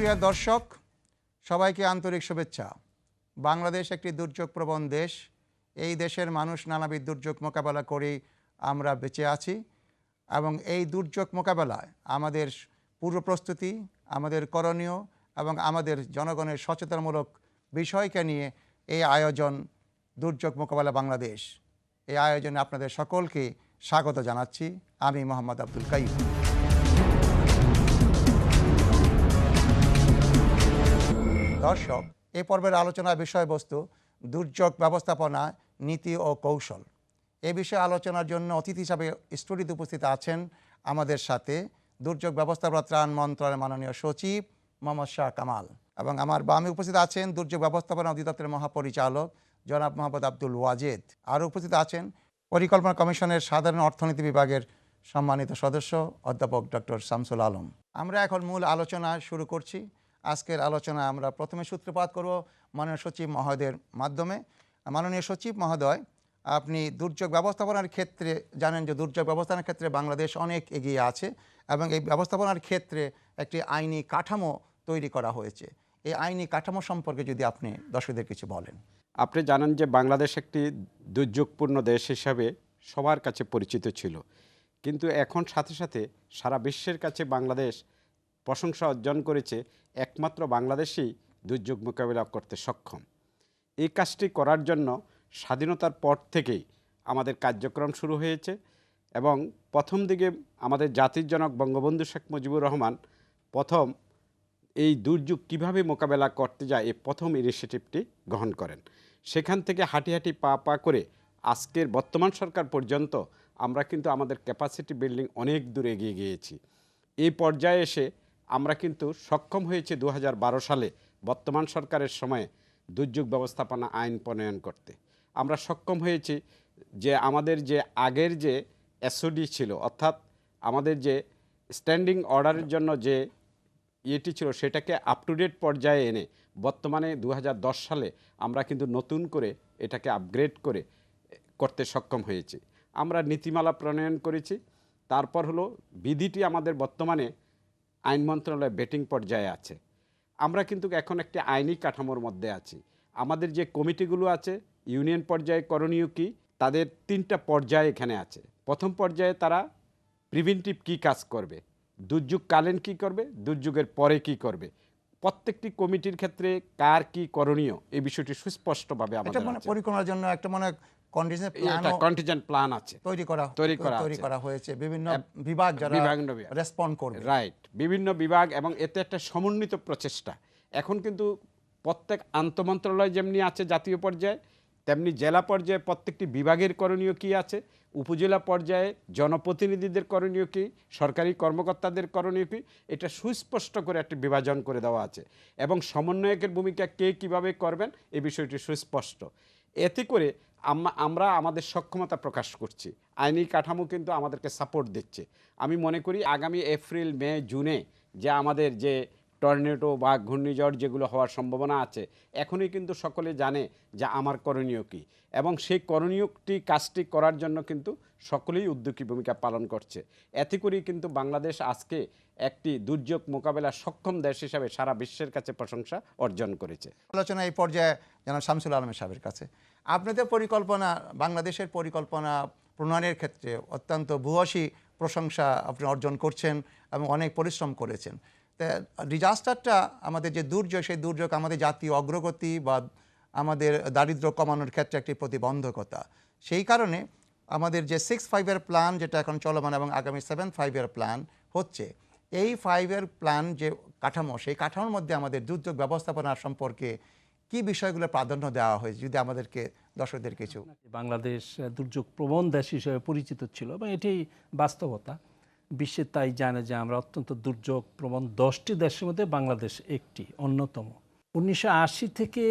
সুপ্রিয় দর্শক, সবাইকে আন্তরিক শুভেচ্ছা। বাংলাদেশ একটি দুর্যোগপ্রবণ দেশ। এই দেশের মানুষ নানাবিধ দুর্যোগ মোকাবেলা করেই আমরা বেঁচে আছি এবং এই দুর্যোগ মোকাবেলায় আমাদের পূর্ব প্রস্তুতি, আমাদের করণীয় এবং আমাদের জনগণের সচেতনমূলক বিষয়কে নিয়ে এই আয়োজন দুর্যোগ মোকাবেলা বাংলাদেশ। এই আয়োজনে আপনাদের সকলকে স্বাগত জানাচ্ছি। আমি মোহাম্মদ আব্দুল কাইয়ুম। দর্শক, এই পর্বের আলোচনার বিষয়বস্তু দুর্যোগ ব্যবস্থাপনা নীতি ও কৌশল। এ বিষয়ে আলোচনার জন্য অতিথি হিসাবে স্টুডিওতে উপস্থিত আছেন আমাদের সাথে দুর্যোগ ব্যবস্থাপনা ত্রাণ মন্ত্রণালয়ের মাননীয় সচিব মোহাম্মদ শাহ কামাল, এবং আমার বামে উপস্থিত আছেন দুর্যোগ ব্যবস্থাপনা অধিদপ্তরের মহাপরিচালক জনাব মোহাম্মদ আব্দুল ওয়াজেদ। আরও উপস্থিত আছেন পরিকল্পনা কমিশনের সাধারণ অর্থনীতি বিভাগের সম্মানিত সদস্য অধ্যাপক ডক্টর শামসুল আলম। আমরা এখন মূল আলোচনা শুরু করছি। আজকের আলোচনা আমরা প্রথমে সূত্রপাত করব মাননীয় সচিব মহোদয়ের মাধ্যমে। মাননীয় সচিব মহোদয়, আপনি দুর্যোগ ব্যবস্থাপনার ক্ষেত্রে জানেন যে দুর্যোগ ব্যবস্থাপনার ক্ষেত্রে বাংলাদেশ অনেক এগিয়ে আছে এবং এই ব্যবস্থাপনার ক্ষেত্রে একটি আইনি কাঠামো তৈরি করা হয়েছে। এই আইনি কাঠামো সম্পর্কে যদি আপনি দর্শকদের কিছু বলেন। আপনি জানেন যে বাংলাদেশ একটি দুর্যোগপূর্ণ দেশ হিসাবে সবার কাছে পরিচিত ছিল, কিন্তু এখন সাথে সাথে সারা বিশ্বের কাছে বাংলাদেশ প্রশংসা অর্জন করেছে। একমাত্র বাংলাদেশই দুর্যোগ মোকাবিলা করতে সক্ষম। এই কাজটি করার জন্য স্বাধীনতার পর থেকেই আমাদের কার্যক্রম শুরু হয়েছে এবং প্রথম দিকে আমাদের জাতির জনক বঙ্গবন্ধু শেখ মুজিবুর রহমান প্রথম এই দুর্যোগ কিভাবে মোকাবেলা করতে যায় এই প্রথম ইনিশিয়েটিভটি গ্রহণ করেন। সেখান থেকে হাঁটি হাঁটি পা পা করে আজকের বর্তমান সরকার পর্যন্ত আমরা কিন্তু আমাদের ক্যাপাসিটি বিল্ডিং অনেক দূর এগিয়ে গিয়েছি। এই পর্যায়ে এসে আমরা কিন্তু সক্ষম হয়েছি 2012 সালে বর্তমান সরকারের সময়ে দুর্যোগ ব্যবস্থাপনা আইন প্রণয়ন করতে। আমরা সক্ষম হয়েছি যে আমাদের যে আগের যে এসওডি ছিল, অর্থাৎ আমাদের যে স্ট্যান্ডিং অর্ডারের জন্য যে ইয়েটি ছিল সেটাকে আপ টু ডেট পর্যায়ে এনে বর্তমানে 2010 সালে আমরা কিন্তু নতুন করে এটাকে আপগ্রেড করে করতে সক্ষম হয়েছি। আমরা নীতিমালা প্রণয়ন করেছি। তারপর হলো বিধিটি আমাদের বর্তমানে আইন মন্ত্রণালয়ে বেটিং পর্যায়ে আছে। আমরা কিন্তু এখন একটি আইনি কাঠামোর মধ্যে আছি। আমাদের যে কমিটিগুলো আছে ইউনিয়ন পর্যায়ে করণীয় কী, তাদের 3টা পর্যায়ে এখানে আছে। প্রথম পর্যায়ে তারা প্রিভেন্টিভ কী কাজ করবে, দুর্যোগকালীন কী করবে, দুর্যোগের পরে কী করবে, প্রত্যেকটি কমিটির ক্ষেত্রে কার কী করণীয় এই বিষয়টি সুস্পষ্টভাবে আমাদের পরিকল্পনার জন্য একটা কন্টিনজেন্ট প্ল্যান আছে তৈরি করা হয়েছে। বিভিন্ন বিভাগ যারা রেসপন্ড করবে, রাইট, বিভিন্ন বিভাগ, এবং এতে একটা সমন্বিত প্রচেষ্টা। এখন কিন্তু প্রত্যেক আন্তঃমন্ত্রণালয় যেমনি আছে জাতীয় পর্যায়ে, তেমনি জেলা পর্যায়ে প্রত্যেকটি বিভাগের করণীয় কী আছে, উপজেলা পর্যায়ে জনপ্রতিনিধিদের করণীয় কী, সরকারি কর্মকর্তাদের করণীয় কী, এটা সুস্পষ্ট করে একটি বিভাজন করে দেওয়া আছে এবং সমন্বয়কের ভূমিকা কে কীভাবে করবেন এই বিষয়টি সুস্পষ্ট। এতে করে আমরা আমাদের সক্ষমতা প্রকাশ করছি। আইনি কাঠামো কিন্তু আমাদেরকে সাপোর্ট দিচ্ছে। আমি মনে করি আগামী এপ্রিল, মে, জুনে যে আমাদের যে টর্নেডো বা ঘূর্ণিঝড় যেগুলো হওয়ার সম্ভাবনা আছে, এখনই কিন্তু সকলে জানে যে আমার করণীয় কী, এবং সেই করণীয়টি কাজটি করার জন্য কিন্তু সকলেই উদ্যোগী ভূমিকা পালন করছে। এতে করেই কিন্তু বাংলাদেশ আজকে একটি দুর্যোগ মোকাবেলা সক্ষম দেশ হিসাবে সারা বিশ্বের কাছে প্রশংসা অর্জন করেছে। আলোচনা এই পর্যায়ে জনাব শামসুল আলমের সাহেবের কাছে। আপনাদের পরিকল্পনা, বাংলাদেশের পরিকল্পনা প্রণয়নের ক্ষেত্রে অত্যন্ত ভূয়সী প্রশংসা আপনি অর্জন করছেন এবং অনেক পরিশ্রম করেছেন। তা ডিজাস্টারটা আমাদের যে দুর্যোগ, সেই দুর্যোগ আমাদের জাতীয় অগ্রগতি বা আমাদের দারিদ্র্য কমানোর ক্ষেত্রে একটি প্রতিবন্ধকতা। সেই কারণে আমাদের যে 6-5-এর প্ল্যান যেটা এখন চলমান এবং আগামী 7-5-এর প্ল্যান হচ্ছে, এই 5-এর প্ল্যান যে কাঠামো, সেই কাঠামোর মধ্যে আমাদের দুর্যোগ ব্যবস্থাপনা সম্পর্কে কি বিষয়গুলো প্রাধান্য দেওয়া হয়েছে, যদি আমাদেরকে দর্শকদের কিছু। বাংলাদেশ দুর্যোগ প্রবণ দেশ হিসেবে পরিচিত ছিল এবং এটাই বাস্তবতা। বিশ্বে তাই জানে যে আমরা অত্যন্ত দুর্যোগ প্রবণ 10টি দেশের মধ্যে বাংলাদেশ একটি অন্যতম। 1980 থেকে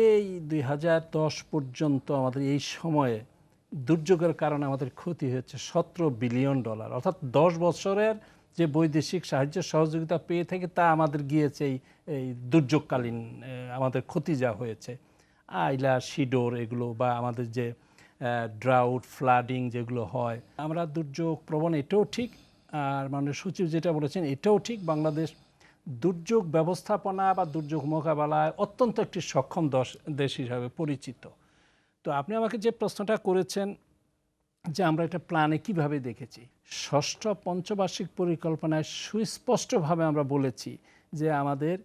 2010 পর্যন্ত আমাদের এই সময়ে দুর্যোগের কারণে আমাদের ক্ষতি হয়েছে $17 বিলিয়ন, অর্থাৎ 10 বছরের যে বৈদেশিক সাহায্য সহযোগিতা পেয়ে থাকে তা আমাদের গিয়েছে এই দুর্যোগকালীন আমাদের ক্ষতি যা হয়েছে। আইলা, শিডোর এগুলো বা আমাদের যে ড্রাউট, ফ্লাডিং যেগুলো হয়, আমরা দুর্যোগ প্রবণ, এটাও ঠিক। আর মাননীয় সচিব যেটা বলেছেন এটাও ঠিক। বাংলাদেশ দুর্যোগ ব্যবস্থাপনা বা দুর্যোগ মোকাবেলায় অত্যন্ত একটি সক্ষম দেশ হিসাবে পরিচিত। তো আপনি আমাকে যে প্রশ্নটা করেছেন যে আমরা এটা প্ল্যানে কিভাবে দেখেছি, ষষ্ঠ পঞ্চবার্ষিক পরিকল্পনায় সুস্পষ্টভাবে আমরা বলেছি যে আমাদের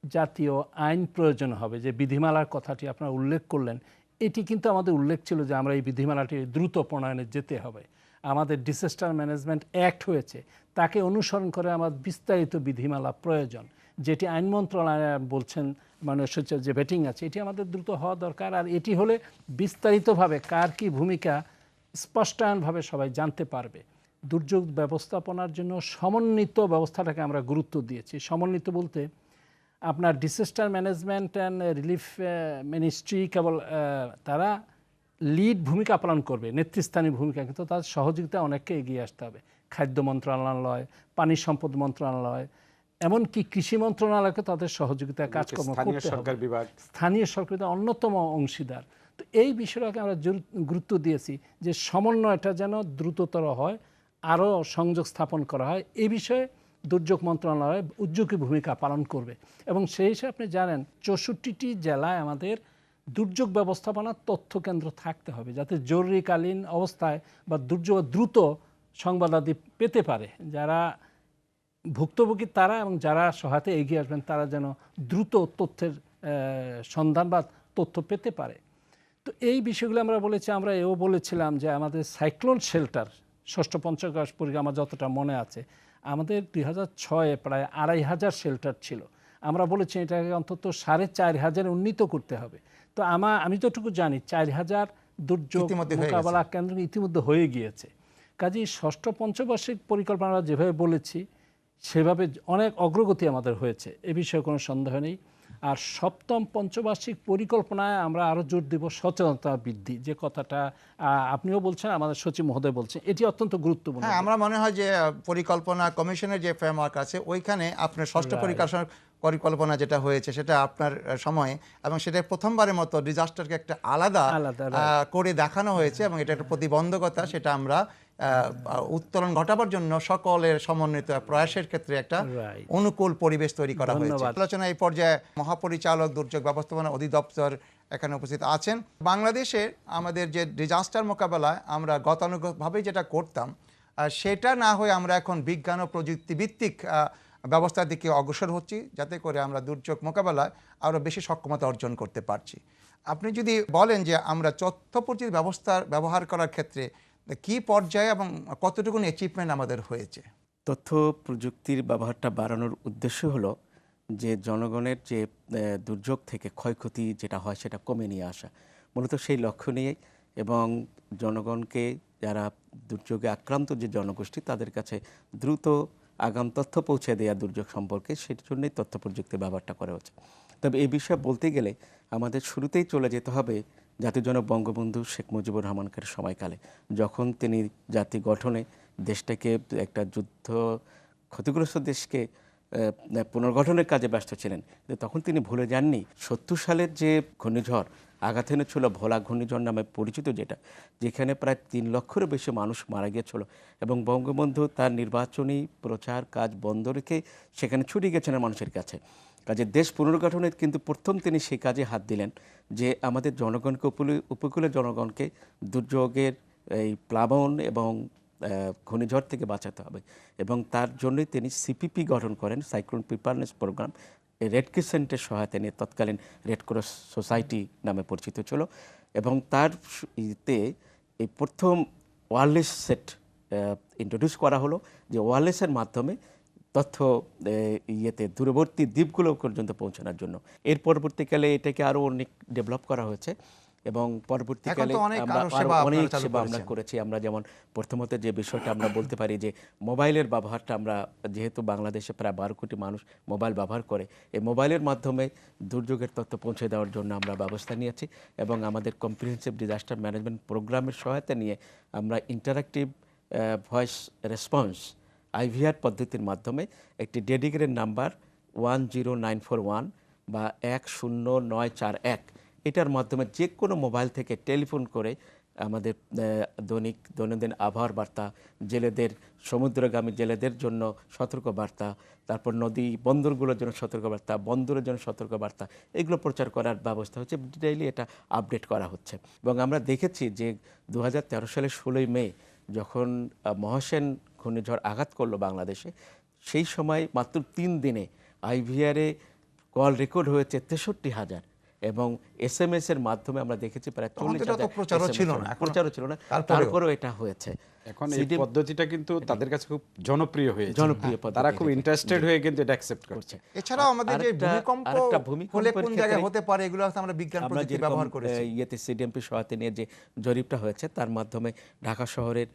জাতীয় আইন প্রয়োজন হবে। যে বিধিমালার কথাটি আপনারা উল্লেখ করলেন, এটি কিন্তু আমাদের উল্লেখ ছিল যে আমরা এই বিধিমালাটি দ্রুত প্রণয়নে যেতে হবে। আমাদের ডিসাস্টার ম্যানেজমেন্ট অ্যাক্ট হয়েছে, তাকে অনুসরণ করে আমার বিস্তারিত বিধিমালা প্রয়োজন, যেটি আইন মন্ত্রণালয় বলছেন মাননীয় সচিব যে ভেটিং আছে, এটি আমাদের দ্রুত হওয়া দরকার। আর এটি হলে বিস্তারিতভাবে কার কী ভূমিকা স্পষ্টায়নভাবে সবাই জানতে পারবে। দুর্যোগ ব্যবস্থাপনার জন্য সমন্বিত ব্যবস্থাটাকে আমরা গুরুত্ব দিয়েছি। সমন্বিত বলতে আপনার disaster management and relief ministry কেবল তারা লিড ভূমিকা পালন করবে, নেতৃস্থানীয় ভূমিকা, কিন্তু তার সহযোগিতা অনেককে এগিয়ে আসতে হবে। খাদ্য মন্ত্রণালয়, পানি সম্পদ মন্ত্রণালয়, এমনকি কৃষি মন্ত্রণালয়কে তাদের সহযোগিতায় কাজকর্ম করতে হবে। স্থানীয় সরকার অন্যতম অংশীদার। তো এই বিষয়টাকে আমরা গুরুত্ব দিয়েছি যে সমন্বয়টা যেন দ্রুততর হয়, আরও সংযোগ স্থাপন করা হয়। এই বিষয়ে দুর্যোগ মন্ত্রণালয় উদ্যোগী ভূমিকা পালন করবে। এবং সেই হিসেবে আপনি জানেন 64টি জেলায় আমাদের দুর্যোগ ব্যবস্থাপনার তথ্য কেন্দ্র থাকতে হবে, যাতে জরুরিকালীন অবস্থায় বা দুর্যোগ দ্রুত সংবাদাদি পেতে পারে। যারা ভুক্তভোগী তারা এবং যারা সহায়তা এগিয়ে আসবেন তারা যেন দ্রুত তথ্যের সন্ধান বা তথ্য পেতে পারে। তো এই বিষয়গুলো আমরা বলেছি। আমরা এও বলেছিলাম যে আমাদের সাইক্লোন শেল্টার ষষ্ঠ পঞ্চবার্ষিক পরিকল্পনা আমার যতটা মনে আছে, আমাদের 2006-এ প্রায় 2500 শেল্টার ছিল। আমরা বলেছি এটাকে অন্তত 4500 উন্নীত করতে হবে। তো আমি যতটুকু জানি 4000 দুর্যোগ মোকাবেলা কেন্দ্র ইতিমধ্যে হয়ে গিয়েছে। কাজেই ষষ্ঠ পঞ্চবার্ষিক পরিকল্পনা যেভাবে বলেছি সেভাবে অনেক অগ্রগতি আমাদের হয়েছে, এ বিষয়ে কোনো সন্দেহ নেই। আর সপ্তম পঞ্চবার্ষিক পরিকল্পনায় আমরা আরও জোর দেব সচেতনতা বৃদ্ধি, যে কথাটা আপনিও বলছেন, আমাদের সচিব মহোদয় বলছেন, এটি অত্যন্ত গুরুত্বপূর্ণ। হ্যাঁ, আমরা মনে হয় যে পরিকল্পনা কমিশনের যে ফ্রেমওয়ার্ক আছে ওইখানে আপনার ষষ্ঠ পরিকল্পনা যেটা হয়েছে সেটা আপনার সময়ে, এবং সেটা প্রথমবারের মতো ডিজাস্টারকে একটা আলাদা করে দেখানো হয়েছে, এবং এটা একটা প্রতিবন্ধকতা, সেটা আমরা উত্তরণ ঘটাবার জন্য সকলের সমন্বিত প্রয়াসের ক্ষেত্রে একটা অনুকূল পরিবেশ তৈরি করা হয়েছে। আলোচনা এই পর্যায়ে মহাপরিচালক দুর্যোগ ব্যবস্থাপনা অধিদপ্তর এখানে উপস্থিত আছেন। বাংলাদেশের আমাদের যে ডিজাস্টার মোকাবেলায় আমরা গতানুগতভাবে যেটা করতাম সেটা না হয়ে আমরা এখন বিজ্ঞান ও প্রযুক্তি ভিত্তিক ব্যবস্থার দিকে অগ্রসর হচ্ছি, যাতে করে আমরা দুর্যোগ মোকাবেলায় আরও বেশি সক্ষমতা অর্জন করতে পারছি। আপনি যদি বলেন যে আমরা তথ্য প্রযুক্তি ব্যবহার করার ক্ষেত্রে কি পর্যায়ে এবং কতটুকু অ্যাচিভমেন্ট আমাদের হয়েছে? তথ্য প্রযুক্তির ব্যবহারটা বাড়ানোর উদ্দেশ্য হলো যে জনগণের যে দুর্যোগ থেকে ক্ষয়ক্ষতি যেটা হয় সেটা কমে নিয়ে আসা, মূলত সেই লক্ষ্য নিয়ে, এবং জনগণকে যারা দুর্যোগে আক্রান্ত যে জনগোষ্ঠী তাদের কাছে দ্রুত আগাম তথ্য পৌঁছে দেওয়া দুর্যোগ সম্পর্কে, সেই জন্যই তথ্য প্রযুক্তির ব্যবহারটা করা হচ্ছে। তবে এই বিষয়ে বলতে গেলে আমাদের শুরুতেই চলে যেতে হবে জাতির জনক বঙ্গবন্ধু শেখ মুজিবুর রহমানকে সময়কালে, যখন তিনি জাতি গঠনে দেশটাকে একটা যুদ্ধ ক্ষতিগ্রস্ত দেশকে পুনর্গঠনের কাজে ব্যস্ত ছিলেন। তখন তিনি ভুলে যাননি 70 সালের যে ঘূর্ণিঝড় আঘাত এনেছিল, ভোলা ঘূর্ণিঝড় নামে পরিচিত, যেখানে প্রায় 3 লক্ষেরও বেশি মানুষ মারা গিয়েছিল, এবং বঙ্গবন্ধু তার নির্বাচনী প্রচার কাজ বন্ধ রেখে সেখানে ছুটে গেছেন মানুষের কাছে। কাজে দেশ পুনর্গঠনের কিন্তু প্রথম তিনি সেই কাজে হাত দিলেন যে আমাদের জনগণকে, উপকূলের জনগণকে দুর্যোগের এই প্লাবন এবং ঘূর্ণিঝড় থেকে বাঁচাতে হবে, এবং তার জন্যই তিনি সিপিপি গঠন করেন, সাইক্লোন প্রিপারনেস প্রোগ্রাম। রেড ক্রিসেন্টের সহায়তা নিয়ে, তৎকালীন রেড ক্রস সোসাইটি নামে পরিচিত ছিল, এবং তার এই প্রথম ওয়্যারলেস সেট ইন্ট্রোডিউস করা হলো, যে ওয়্যারলেসের মাধ্যমে তথ্য দূরবর্তী দ্বীপগুলো পর্যন্ত পৌঁছানোর জন্য। এর পরবর্তীকালে এটাকে আরও অনেক ডেভেলপ করা হয়েছে, এবং পরবর্তীকালে আমরা অনেক সেবা আমরা করেছি। আমরা যেমন প্রথমত যে বিষয়টা আমরা বলতে পারি যে মোবাইলের ব্যবহারটা, আমরা যেহেতু বাংলাদেশে প্রায় 12 কোটি মানুষ মোবাইল ব্যবহার করে, এই মোবাইলের মাধ্যমে দুর্যোগের তথ্য পৌঁছে দেওয়ার জন্য আমরা ব্যবস্থা নিয়েছি, এবং আমাদের কম্প্রিহেনসিভ ডিজাস্টার ম্যানেজমেন্ট প্রোগ্রামের সহায়তা নিয়ে আমরা ইন্টারাক্টিভ ভয়েস রেসপন্স IVR পদ্ধতির মাধ্যমে একটি ডেডিকেটেড নাম্বার 10941 বা 10941, এটার মাধ্যমে যে কোনো মোবাইল থেকে টেলিফোন করে আমাদের দৈনন্দিন আবহাওয়ার বার্তা, জেলেদের, সমুদ্রগামী জেলেদের জন্য সতর্ক বার্তা, তারপর নদী বন্দরগুলোর জন্য সতর্ক বার্তা, বন্দরের জন্য সতর্ক বার্তা, এগুলো প্রচার করার ব্যবস্থা হচ্ছে। ডেইলি এটা আপডেট করা হচ্ছে। এবং আমরা দেখেছি যে 2013 সালের 16ই মে যখন মহাসেন ঘূর্ণিঝড় আঘাত করলো বাংলাদেশে, সেই সময় মাত্র 3 দিনে আইভিআরে কল রেকর্ড হয়েছে 63,000 এবং SMS এর মাধ্যমে আমরা দেখেছি প্রায় তখন তো এটা তো 40,000 প্রচারও ছিল না, এখনো- প্রচারও ছিল না, তারপরেও। তারপরেও এটা হয়েছে। এখন এই পদ্ধতিটা কিন্তু তাদের কাছে খুব জনপ্রিয় হয়েছে, জনপ্রিয় পদ্ধতি তারা খুব এটা। ইন্টারেস্টেড হয়ে কিন্তু এটা অ্যাকসেপ্ট করছে। এছাড়াও আমাদের যে ভূমিকম্প আরেকটা হলে ভূমিকম্পের কোন জায়গায় ক্ষেত্রে হতে পারে এগুলো হয়তো আমরা বিজ্ঞান আমরা প্রযুক্তি যেরকম ব্যবহার করেছি। ইয়েতে সিডিএমপি সহায়তা নিয়ে যে জরিপটা হয়েছে তার মাধ্যমে ঢাকা শহরের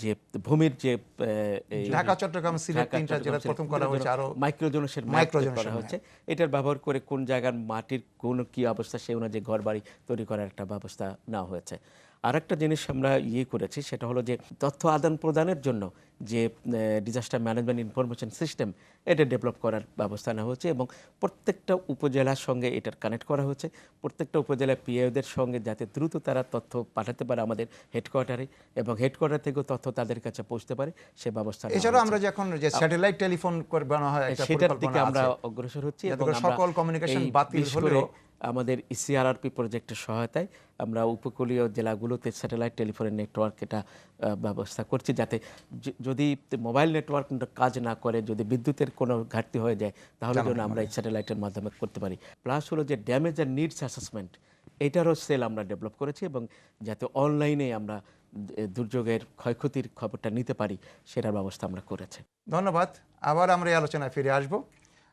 যে ভূমির যে ঢাকা, চট্টগ্রাম, সিলেট তিনটা জেলায় প্রথম করা হয়েছে, আরো মাইক্রোজোনেসের মাইক্রোজোনেশন, করা হচ্ছে। এটার ব্যবহার করে কোন জায়গার মাটির কোন কি অবস্থা সেই অনুযায়ী ঘর বাড়ি তৈরি করার একটা ব্যবস্থা নেওয়া হয়েছে। আরেকটা জিনিস আমরা করেছি, সেটা হলো যে তথ্য আদান প্রদানের জন্য যে ডিজাস্টার ম্যানেজমেন্ট ইনফরমেশন সিস্টেম, এটা ডেভেলপ করার ব্যবস্থা নেওয়া হচ্ছে এবং প্রত্যেকটা উপজেলার সঙ্গে এটার কানেক্ট করা হচ্ছে। প্রত্যেকটা উপজেলার পিএওদের সঙ্গে যাতে দ্রুত তারা তথ্য পাঠাতে পারে আমাদের হেডকোয়ার্টারে, এবং হেডকোয়ার্টার থেকেও তথ্য তাদের কাছে পৌঁছতে পারে সে ব্যবস্থা নেওয়া এছাড়াও হয়েছে। আমরা যখন যে স্যাটেলাইট টেলিফোন বানানো হয় একটা সেটার দিকে পরিকল্পনা আমরা আছে, অগ্রসর হচ্ছি যাতে এবং করে আমরা সকল communication এই বাতিল বিশেষ করে হলেও আমাদের ইসিআরআরপি প্রজেক্টের সহায়তায় আমরা উপকূলীয় জেলাগুলোতে স্যাটেলাইট টেলিফোনের নেটওয়ার্ক এটা ব্যবস্থা করছি, যাতে যদি মোবাইল নেটওয়ার্ক কাজ না করে, যদি বিদ্যুতের কোনো ঘাটতি হয়ে যায়, তাহলে যেন আমরা এই স্যাটেলাইটের মাধ্যমে করতে পারি। প্লাস হলো যে ড্যামেজ অ্যান্ড নিডস অ্যাসেসমেন্ট, এটারও সেল আমরা ডেভেলপ করেছি এবং যাতে অনলাইনে আমরা দুর্যোগের ক্ষয়ক্ষতির খবরটা নিতে পারি সেটার ব্যবস্থা আমরা করেছি। ধন্যবাদ। আবার আমরা এই আলোচনায় ফিরে আসব।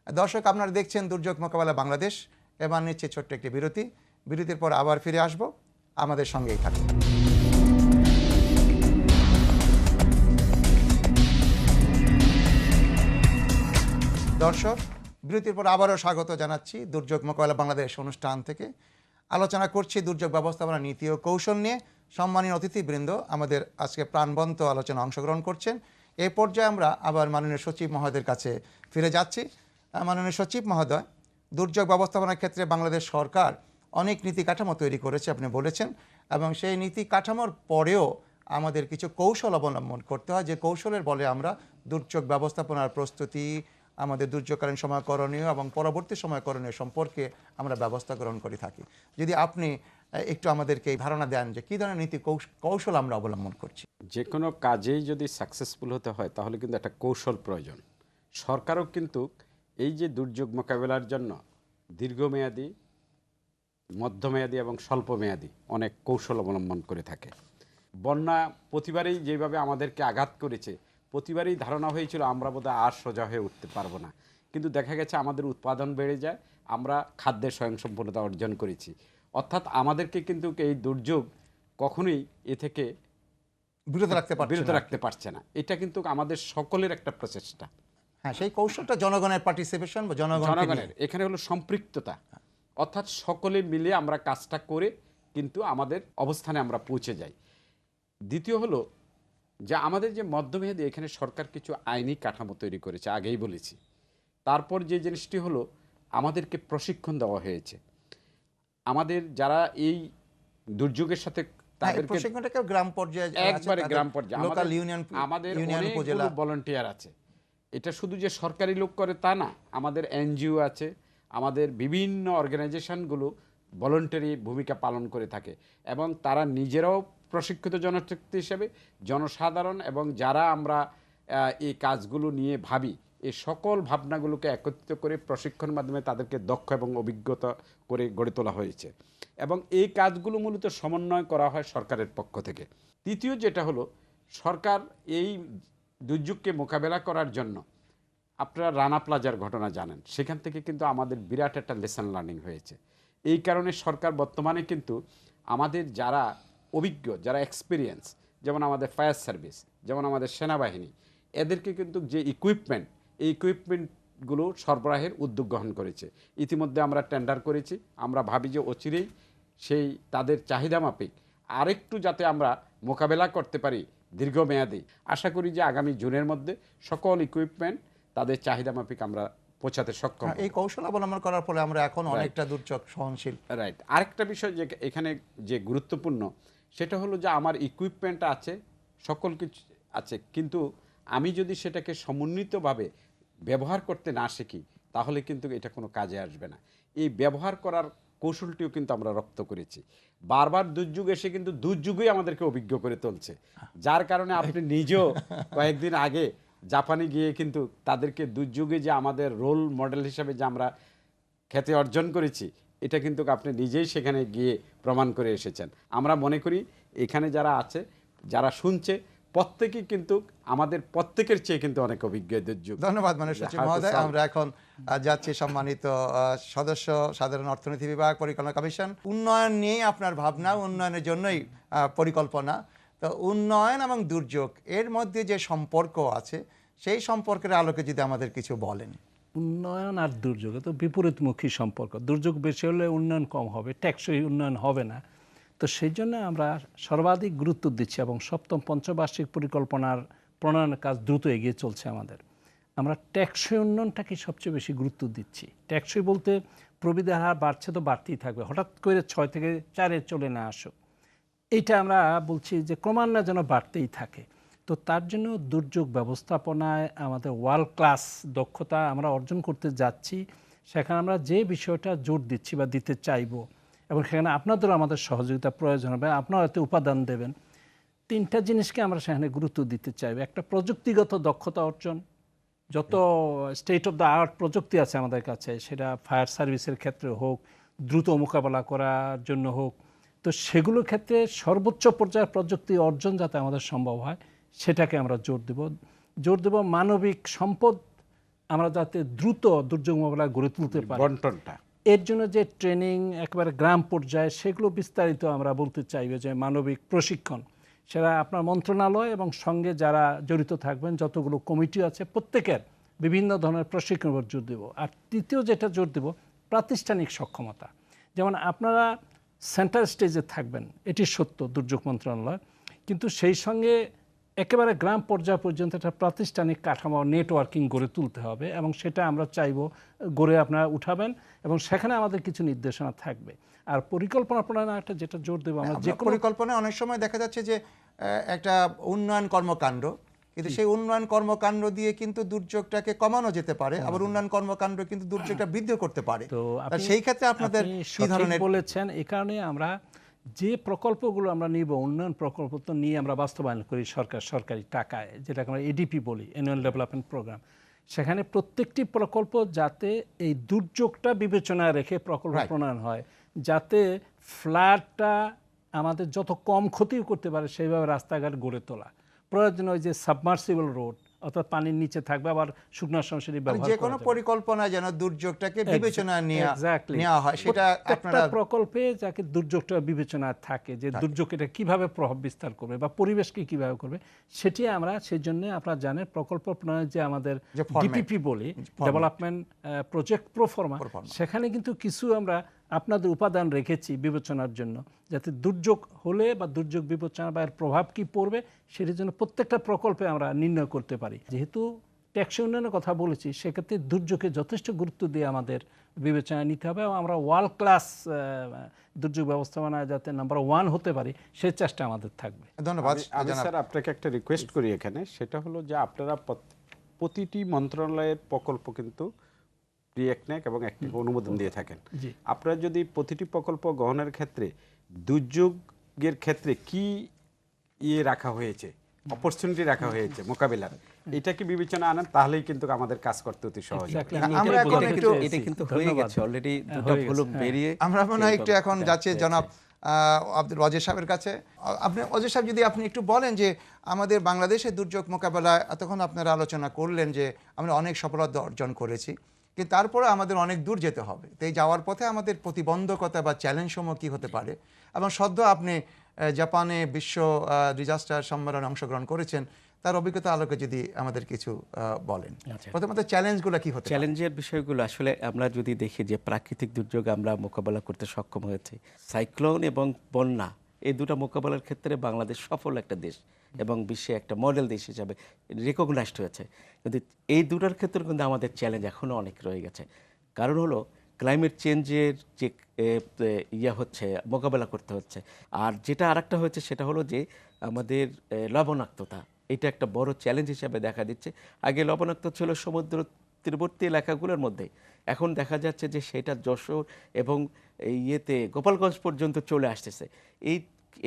দর্শক, আপনারা দেখছেন দুর্যোগ মোকাবেলা বাংলাদেশ। এবার নিচ্ছে ছোট্ট একটি বিরতি। বিরতির পর আবার ফিরে আসব, আমাদের সঙ্গেই থাকুন। দর্শক, বিরতির পর আবারও স্বাগত জানাচ্ছি দুর্যোগ মোকাবেলা বাংলাদেশ অনুষ্ঠান থেকে। আলোচনা করছি দুর্যোগ ব্যবস্থাপনা নীতি ও কৌশল নিয়ে। সম্মানীয় অতিথিবৃন্দ আমাদের আজকে প্রাণবন্ত আলোচনা অংশগ্রহণ করছেন। এই পর্যায়ে আমরা আবার মাননীয় সচিব মহোদয়ের কাছে ফিরে যাচ্ছি। মাননীয় সচিব মহোদয়, দুর্যোগ ব্যবস্থাপনার ক্ষেত্রে বাংলাদেশ সরকার অনেক নীতি কাঠামো তৈরি করেছে, আপনি বলেছেন, এবং সেই নীতি কাঠামোর পরেও আমাদের কিছু কৌশল অবলম্বন করতে হয়, যে কৌশলের বলে আমরা দুর্যোগ ব্যবস্থাপনার প্রস্তুতি, আমাদের দুর্যোগকালীন সময় করণীয় এবং পরবর্তী সময় করণীয় সম্পর্কে আমরা ব্যবস্থা গ্রহণ করে থাকি। যদি আপনি একটু আমাদেরকে এই ধারণা দেন যে কী ধরনের নীতি কৌশল আমরা অবলম্বন করছি। যে কোনো কাজেই যদি সাকসেসফুল হতে হয় তাহলে কিন্তু একটা কৌশল প্রয়োজন। সরকারও কিন্তু এই যে দুর্যোগ মোকাবেলার জন্য দীর্ঘমেয়াদী, মধ্যমেয়াদী এবং স্বল্পমেয়াদী অনেক কৌশল অবলম্বন করে থাকে। বন্যা প্রতিবারেই যেভাবে আমাদেরকে আঘাত করেছে, প্রতিবারই ধারণা হয়েছিল আমরা বোধহয় আর সোজা হয়ে উঠতে পারবো না, কিন্তু দেখা গেছে আমাদের উৎপাদন বেড়ে যায়, আমরা খাদ্যের স্বয়ংসম্পূর্ণতা অর্জন করেছি। অর্থাৎ আমাদেরকে কিন্তু এই দুর্যোগ কখনোই এ থেকে বিরত রাখতে পারছে না। এটা কিন্তু আমাদের সকলের একটা প্রচেষ্টা। হ্যাঁ, সেই কৌশলটা জনগণের পার্টিসিপেশন বা জনগণের এখানে হলো সম্পৃক্ততা, অর্থাৎ সকলে মিলে আমরা কাজটা করে কিন্তু আমাদের অবস্থানে আমরা পৌঁছে যাই। দ্বিতীয় হলো যে আমাদের যে মধ্যমেয়াদী, এখানে সরকার কিছু আইনি কাঠামো তৈরি করেছে, আগেই বলেছি। তারপর যে জিনিসটি হলো আমাদেরকে প্রশিক্ষণ দেওয়া হয়েছে। আমাদের যারা এই দুর্যোগের সাথে প্রশিক্ষণটাকে গ্রাম পর্যায়ে, একবারে গ্রাম পর্যায়ে লোকাল ইউনিয়ন, আমাদের ইউনিয়ন, উপজেলা ভলান্টিয়ার আছে। এটা শুধু যে সরকারি লোক করে তা না, আমাদের এনজিও আছে, আমাদের বিভিন্ন অর্গানাইজেশনগুলো ভলান্টারি ভূমিকা পালন করে থাকে এবং তারা নিজেরাও প্রশিক্ষিত জনশক্তি হিসেবে জনসাধারণ এবং যারা আমরা এই কাজগুলো নিয়ে ভাবি, এই সকল ভাবনাগুলোকে একত্রিত করে প্রশিক্ষণের মাধ্যমে তাদেরকে দক্ষ এবং অভিজ্ঞতা করে গড়ে তোলা হয়েছে এবং এই কাজগুলো মূলত সমন্বয় করা হয় সরকারের পক্ষ থেকে। তৃতীয় যেটা হলো, সরকার এই দুর্যোগকে মোকাবেলা করার জন্য, আপনারা রানা প্লাজার ঘটনা জানেন, সেখান থেকে কিন্তু আমাদের বিরাট একটা লেসন লার্নিং হয়েছে। এই কারণে সরকার বর্তমানে কিন্তু আমাদের যারা অভিজ্ঞ, যারা এক্সপিরিয়েন্স, যেমন আমাদের ফায়ার সার্ভিস, যেমন আমাদের সেনাবাহিনী, এদেরকে কিন্তু যে ইকুইপমেন্ট, এই ইকুইপমেন্টগুলো সরবরাহের উদ্যোগ গ্রহণ করেছে। ইতিমধ্যে আমরা টেন্ডার করেছি। আমরা ভাবি যে অচিরেই সেই তাদের চাহিদা মাফিক আরেকটু যাতে আমরা মোকাবেলা করতে পারি দীর্ঘমেয়াদী, আশা করি যে আগামী জুনের মধ্যে সকল ইকুইপমেন্ট তাদের চাহিদা মাফিক আমরা পৌঁছাতে সক্ষম। এই কৌশল অবলম্বন করার ফলে আমরা এখন অনেকটা দুর্যোগ সহনশীল। রাইট। আরেকটা বিষয় যে এখানে যে গুরুত্বপূর্ণ, সেটা হলো যে আমার ইকুইপমেন্ট আছে, সকল কিছু আছে, কিন্তু আমি যদি সেটাকে সমন্বিতভাবে ব্যবহার করতে না শিখি তাহলে কিন্তু এটা কোনো কাজে আসবে না। এই ব্যবহার করার কৌশলটিও কিন্তু আমরা রপ্ত করেছি। বারবার দুর্যোগ এসে কিন্তু দুর্যোগই আমাদেরকে অভিজ্ঞ করে তুলছে, যার কারণে আপনি নিজেও কয়েকদিন আগে জাপানে গিয়ে কিন্তু তাদেরকে দুর্যোগে যে আমাদের রোল মডেল হিসাবে যে আমরা খ্যাতি অর্জন করেছি, এটা কিন্তু আপনি নিজেই সেখানে গিয়ে প্রমাণ করে এসেছেন। আমরা মনে করি এখানে যারা আছে, যারা শুনছে, প্রত্যেকেই কিন্তু আমাদের প্রত্যেকের চেয়ে কিন্তু অনেক অভিজ্ঞ দুর্যোগ। ধন্যবাদ মাননীয় সচিব মহোদয়। আমরা এখন যাচ্ছি সম্মানিত সদস্য, সাধারণ অর্থনীতি বিভাগ, পরিকল্পনা কমিশন। উন্নয়ন নিয়ে আপনার ভাবনা, উন্নয়নের জন্যই পরিকল্পনা। তো উন্নয়ন এবং দুর্যোগ এর মধ্যে যে সম্পর্ক আছে, সেই সম্পর্কের আলোকে যদি আমাদের কিছু বলেন। উন্নয়ন আর দুর্যোগে তো বিপরীতমুখী সম্পর্ক। দুর্যোগ বেশি হলে উন্নয়ন কম হবে, টেকসই উন্নয়ন হবে না। তো সেই জন্য আমরা সর্বাধিক গুরুত্ব দিচ্ছি এবং সপ্তম পঞ্চবার্ষিক পরিকল্পনার প্রণয়নের কাজ দ্রুত এগিয়ে চলছে আমাদের। আমরা টেকসই উন্নয়নটাকে সবচেয়ে বেশি গুরুত্ব দিচ্ছি। টেকসই বলতে প্রবৃদ্ধির হার বাড়ছে তো বাড়তেই থাকবে, হঠাৎ করে 6 থেকে 4-এ চলে না আসুক, এইটা আমরা বলছি যে ক্রমান্বয়ে যেন বাড়তেই থাকে। তো তার জন্য দুর্যোগ ব্যবস্থাপনায় আমাদের ওয়ার্ল্ড ক্লাস দক্ষতা আমরা অর্জন করতে যাচ্ছি। সেখানে আমরা যে বিষয়টা জোর দিচ্ছি বা দিতে চাইবো, এবং সেখানে আপনাদেরও আমাদের সহযোগিতা প্রয়োজন হবে, আপনারা এতে উপাদান দেবেন। 3টা জিনিসকে আমরা সেখানে গুরুত্ব দিতে চাইবো। একটা প্রযুক্তিগত দক্ষতা অর্জন, যত স্টেট অফ দ্য আর্ট প্রযুক্তি আছে আমাদের কাছে, সেটা ফায়ার সার্ভিসের ক্ষেত্রে হোক, দ্রুত মোকাবেলা করার জন্য হোক, তো সেগুলোর ক্ষেত্রে সর্বোচ্চ পর্যায়ের প্রযুক্তি অর্জন যাতে আমাদের সম্ভব হয় সেটাকে আমরা জোর দেব। মানবিক সম্পদ আমরা যাতে দ্রুত দুর্যোগ মোকাবেলা গড়ে তুলতে পারি, বন্টনটা, এর জন্য যে ট্রেনিং একেবারে গ্রাম পর্যায়ে, সেগুলো বিস্তারিত আমরা বলতে চাইবে। যে মানবিক প্রশিক্ষণ, সেটা আপনার মন্ত্রণালয় এবং সঙ্গে যারা জড়িত থাকবেন, যতগুলো কমিটি আছে, প্রত্যেকের বিভিন্ন ধরনের প্রশিক্ষণের উপর জোর দেব। আর তৃতীয় যেটা জোর দেব, প্রাতিষ্ঠানিক সক্ষমতা। যেমন আপনারা সেন্টার স্টেজে থাকবেন, এটি সত্য, দুর্যোগ মন্ত্রণালয়, কিন্তু সেই সঙ্গে একেবারে গ্রাম পর্যায় পর্যন্ত একটা প্রাতিষ্ঠানিক কাঠামো, নেটওয়ার্কিং গড়ে তুলতে হবে, এবং সেটা আমরা চাইব গড়ে আপনারা উঠাবেন, এবং সেখানে আমাদের কিছু নির্দেশনা থাকবে। আর পরিকল্পনা প্রণয়নে একটা যেটা জোর দেবো, আমরা যে পরিকল্পনায় অনেক সময় দেখা যাচ্ছে যে একটা উন্নয়ন কর্মকাণ্ড, কিন্তু সেই উন্নয়ন কর্মকাণ্ড দিয়ে কিন্তু দুর্যোগটাকে কমানো যেতে পারে, আবার উন্নয়ন কর্মকাণ্ড কিন্তু দুর্যোগটা বৃদ্ধি করতে পারে। তো সেই ক্ষেত্রে আপনাদের কি ধরনের বলেছেন, এই কারণে আমরা যে প্রকল্পগুলো আমরা নিব, উন্নয়ন প্রকল্প তো নিয়ে আমরা বাস্তবায়ন করি সরকারি টাকায়, যেটাকে আমরা এডিপি বলি, অ্যানুয়াল ডেভেলপমেন্ট প্রোগ্রাম। সেখানে প্রত্যেকটি প্রকল্প যাতে এই দুর্যোগটা বিবেচনায় রেখে প্রকল্প প্রণয়ন হয়, যাতে ফ্লাডটা আমাদের যত কম ক্ষতি করতে পারে সেইভাবে রাস্তাঘাট গড়ে তোলা। প্রয়োজন হয় যে সাবমার্সিবল রোড, অর্থাৎ পানির নিচে থাকবে, আবার শুকনো সংসারী ব্যবহার, যে কোনো পরিকল্পনা যেন দুর্যোগটাকে বিবেচনায় নেওয়া হয়, সেটা একটা প্রকল্পে যাকে দুর্যোগটা বিবেচনায় থাকে, যে দুর্যোগ এটা কিভাবে প্রভাব বিস্তার করবে বা পরিবেশকে কিভাবে করবে, সেটি আমরা সেই জন্য আপনারা জানেন প্রকল্প প্রণয়নের যে আমাদের ডিপিপি বলি, ডেভেলপমেন্ট প্রজেক্ট প্রোফর্মা, সেখানে কিন্তু কিছু আমরা আপনাদের উপাদান রেখেছি বিবেচনার জন্য, যাতে দুর্যোগ হলে বা দুর্যোগ বিবেচনা বা এর প্রভাব কি পড়বে সেটার জন্য প্রত্যেকটা প্রকল্পে আমরা নির্ণয় করতে পারি। যেহেতু টেকসই উন্নয়নের কথা বলেছি, সেক্ষেত্রে দুর্যোগে যথেষ্ট গুরুত্ব দিয়ে আমাদের বিবেচনা নিতে হবে, এবং আমরা ওয়ার্ল্ড ক্লাস দুর্যোগ ব্যবস্থাপনায় যাতে নাম্বার 1 হতে পারি সেই চেষ্টা আমাদের থাকবে। ধন্যবাদ। আমি স্যার আপনাকে একটা রিকোয়েস্ট করি এখানে, সেটা হলো যে আপনারা প্রতিটি মন্ত্রণালয়ের প্রকল্প কিন্তু প্রি-একনেক এবং একটি অনুমোদন দিয়ে থাকেন। আপনারা যদি প্রতিটি প্রকল্প গ্রহণের ক্ষেত্রে দুর্যোগের ক্ষেত্রে কি রাখা হয়েছে, অপরচুনিটি রাখা হয়েছে মোকাবিলার, এটাকে বিবেচনা আনেন, তাহলেই কিন্তু আমাদের কাজ করতে অতি সহজ হবে। আমরা এখন একটু এটা কিন্তু হয়ে গেছে অলরেডি, দুটো ভুল বেরিয়ে, আমরা মনে হয় একটু এখন যাচ্ছি জনাব আব্দুল ওয়াজেদ সাহেবের কাছে। আপনি ওয়াজেদ সাহেব, যদি আপনি একটু বলেন যে আমাদের বাংলাদেশের দুর্যোগ মোকাবেলায় এতক্ষণ আপনারা আলোচনা করলেন যে আমরা অনেক সফলতা অর্জন করেছি, কিন্তু তারপরে আমাদের অনেক দূর যেতে হবে। তো এই যাওয়ার পথে আমাদের প্রতিবন্ধকতা বা চ্যালেঞ্জ সমূহ কী হতে পারে, এবং সদ্য আপনি জাপানে বিশ্ব ডিজাস্টার সম্মেলনে অংশগ্রহণ করেছেন, তার অভিজ্ঞতা আলোকে যদি আমাদের কিছু বলেন। প্রথমত চ্যালেঞ্জগুলো কি হতে পারে? চ্যালেঞ্জের বিষয়গুলো আসলে আমরা যদি দেখি যে প্রাকৃতিক দুর্যোগ আমরা মোকাবেলা করতে সক্ষম হয়েছি, সাইক্লোন এবং বন্যা, এই দুটো মোকাবেলার ক্ষেত্রে বাংলাদেশ সফল একটা দেশ এবং বিশ্বে একটা মডেল দেশ হিসাবে রিকগনাইজড হয়েছে। কিন্তু এই দুটার ক্ষেত্রে কিন্তু আমাদের চ্যালেঞ্জ এখনও অনেক রয়ে গেছে। কারণ হলো ক্লাইমেট চেঞ্জের যে হচ্ছে মোকাবেলা করতে হচ্ছে। আর যেটা আরেকটা হচ্ছে সেটা হলো যে আমাদের লবণাক্ততা, এটা একটা বড় চ্যালেঞ্জ হিসেবে দেখা দিচ্ছে। আগে লবণাক্ত ছিল সমুদ্র তীরবর্তী এলাকাগুলোর মধ্যে, এখন দেখা যাচ্ছে যে সেটা যশোর এবং গোপালগঞ্জ পর্যন্ত চলে আসতেছে।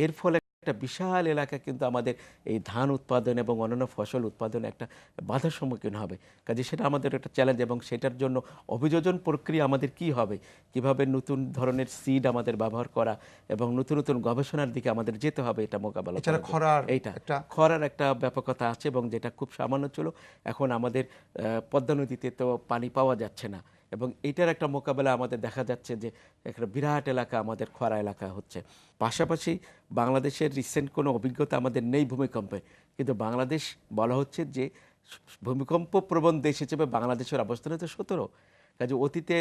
এর ফলে একটা বিশাল এলাকা কিন্তু আমাদের এই ধান উৎপাদন এবং অন্যান্য ফসল উৎপাদনে একটা বাধার সম্মুখীন হবে। কাজে সেটা আমাদের একটা চ্যালেঞ্জ, এবং সেটার জন্য অভিযোজন প্রক্রিয়া আমাদের কি হবে, কিভাবে নতুন ধরনের সিড আমাদের ব্যবহার করা এবং নতুন নতুন গবেষণার দিকে আমাদের যেতে হবে এটা মোকাবেলা করার জন্য। খরার একটা ব্যাপকতা আছে, এবং যেটা খুব সামান্য ছিল, এখন আমাদের পদ্মা নদীতে তো পানি পাওয়া যাচ্ছে না, এবং এটার একটা মোকাবেলা আমাদের দেখা যাচ্ছে যে একটা বিরাট এলাকা আমাদের খরা এলাকা হচ্ছে। পাশাপাশি বাংলাদেশের রিসেন্ট কোনো অভিজ্ঞতা আমাদের নেই ভূমিকম্পে, কিন্তু বাংলাদেশ বলা হচ্ছে যে ভূমিকম্প প্রবণ দেশ হিসেবে বাংলাদেশের অবস্থান হচ্ছে 17। কাজে অতীতে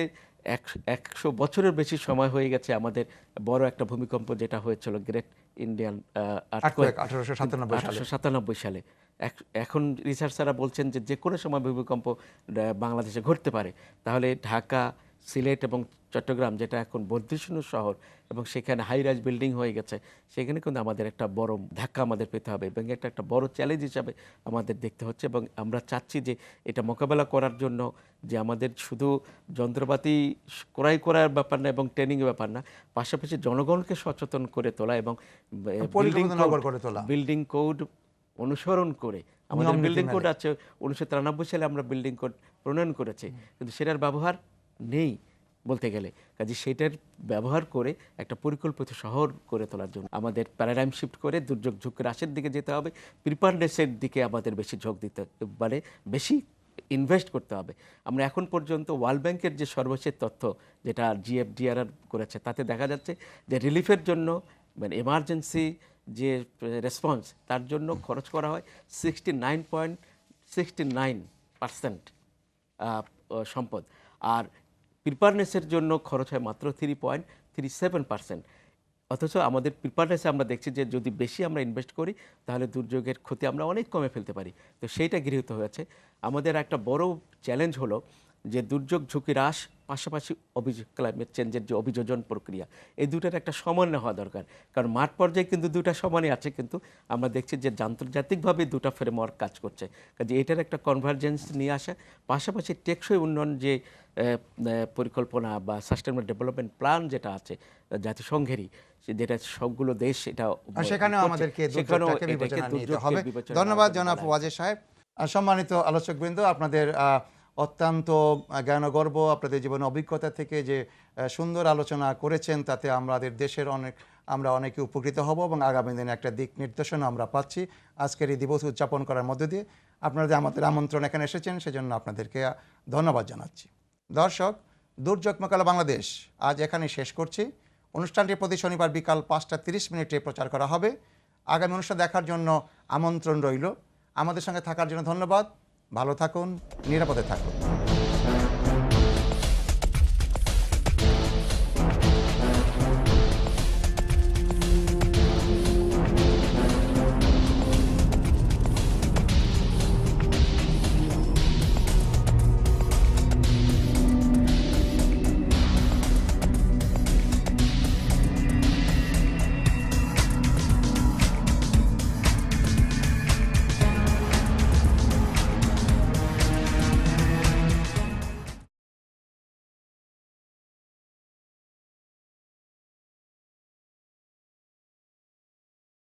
100 বছরের বেশি সময় হয়ে গেছে আমাদের বড় একটা ভূমিকম্প যেটা হয়েছিল গ্রেট ইন্ডিয়ান আর্থকোয়েক 1897 সালে। এখন রিসার্চাররা বলছেন যে যে কোনো সময় ভূমিকম্প বাংলাদেশে ঘটতে পারে। তাহলে ঢাকা, সিলেট এবং চট্টগ্রাম, যেটা এখন বর্ধিষ্ণু শহর এবং সেখানে হাই রাইজ বিল্ডিং হয়ে গেছে, সেখানে কিন্তু আমাদের একটা বড় ধাক্কা আমাদের পেতে হবে, এবং এটা একটা বড় চ্যালেঞ্জ হিসাবে আমাদের দেখতে হচ্ছে। এবং আমরা চাচ্ছি যে এটা মোকাবেলা করার জন্য যে আমাদের শুধু যন্ত্রপাতি ক্রয় করার ব্যাপার না এবং ট্রেনিংয়ের ব্যাপার না, পাশাপাশি জনগণকে সচেতন করে তোলা এবং বিল্ডিং কোড অনুসরণ করে। আমাদের বিল্ডিং কোড আছে 1993 সালে আমরা বিল্ডিং কোড প্রণয়ন করেছি, কিন্তু সেটার ব্যবহার নেই বলতে গেলে। কাজে সেটার ব্যবহার করে একটা পরিকল্পিত শহর করে তোলার জন্য আমাদের প্যারাডাইম শিফট করে দুর্যোগ ঝুঁকি হ্রাসের দিকে যেতে হবে, প্রিপারেডনেসের দিকে আমাদের বেশি ঝোঁক দিতে, মানে বেশি ইনভেস্ট করতে হবে। আমরা এখন পর্যন্ত ওয়ার্ল্ড ব্যাংকের যে সর্বশেষ তথ্য যেটা GFDR করেছে, তাতে দেখা যাচ্ছে যে রিলিফের জন্য, মানে এমার্জেন্সি যে রেসপন্স, তার জন্য খরচ করা হয় 69.69% সম্পদ, আর প্রিপারনেসের জন্য খরচ হয় মাত্র 3.37%। অথচ আমাদের প্রিপারনেসে আমরা দেখছি যে যদি বেশি আমরা ইনভেস্ট করি তাহলে দুর্যোগের ক্ষতি আমরা অনেক কমে ফেলতে পারি। তো সেইটা গৃহীত হয়েছে। আমাদের একটা বড় চ্যালেঞ্জ হলো যে দুর্যোগ ঝুঁকি হ্রাস, পাশাপাশি ক্লাইমেট চেঞ্জের যে অভিযোজন প্রক্রিয়া, এই দুটার একটা সমন্বয় হওয়া দরকার। কারণ মাঠ পর্যায়ে কিন্তু দুটা সমানই আছে, কিন্তু আমরা দেখছি যে আন্তর্জাতিকভাবে দুটা ফ্রেমওয়ার্ক কাজ করছে। কাজে এটার একটা কনভার্জেন্স নিয়ে আসা, পাশাপাশি টেকসই উন্নয়ন যে পরিকল্পনা বা সাস্টেনেবল ডেভেলপমেন্ট প্ল্যান যেটা আছে জাতিসংঘেরই, যেটা সবগুলো দেশ এটা সেখানেও আমাদেরকে বিবেচনা নিতে হবে। ধন্যবাদ জনাব ওয়াজেদ সাহেব। সম্মানিত আলোচকবৃন্দ, আপনাদের অত্যন্ত জ্ঞানগর্ব, আপনাদের জীবনে অভিজ্ঞতা থেকে যে সুন্দর আলোচনা করেছেন, তাতে আমাদের দেশের আমরা অনেকে উপকৃত হব এবং আগামী দিনে একটা দিক নির্দেশনা আমরা পাচ্ছি আজকের এই দিবস উদযাপন করার মধ্য দিয়ে। আপনারা যে আমাদের আমন্ত্রণ এখানে এসেছেন সেজন্য আপনাদেরকে ধন্যবাদ জানাচ্ছি। দর্শক, দুর্যোগ মোকাবিলা বাংলাদেশ আজ এখানেই শেষ করছি। অনুষ্ঠানটি প্রতি শনিবার বিকাল 5:30 প্রচার করা হবে। আগামী অনুষ্ঠান দেখার জন্য আমন্ত্রণ রইল। আমাদের সঙ্গে থাকার জন্য ধন্যবাদ। ভালো থাকুন, নিরাপদে থাকুন।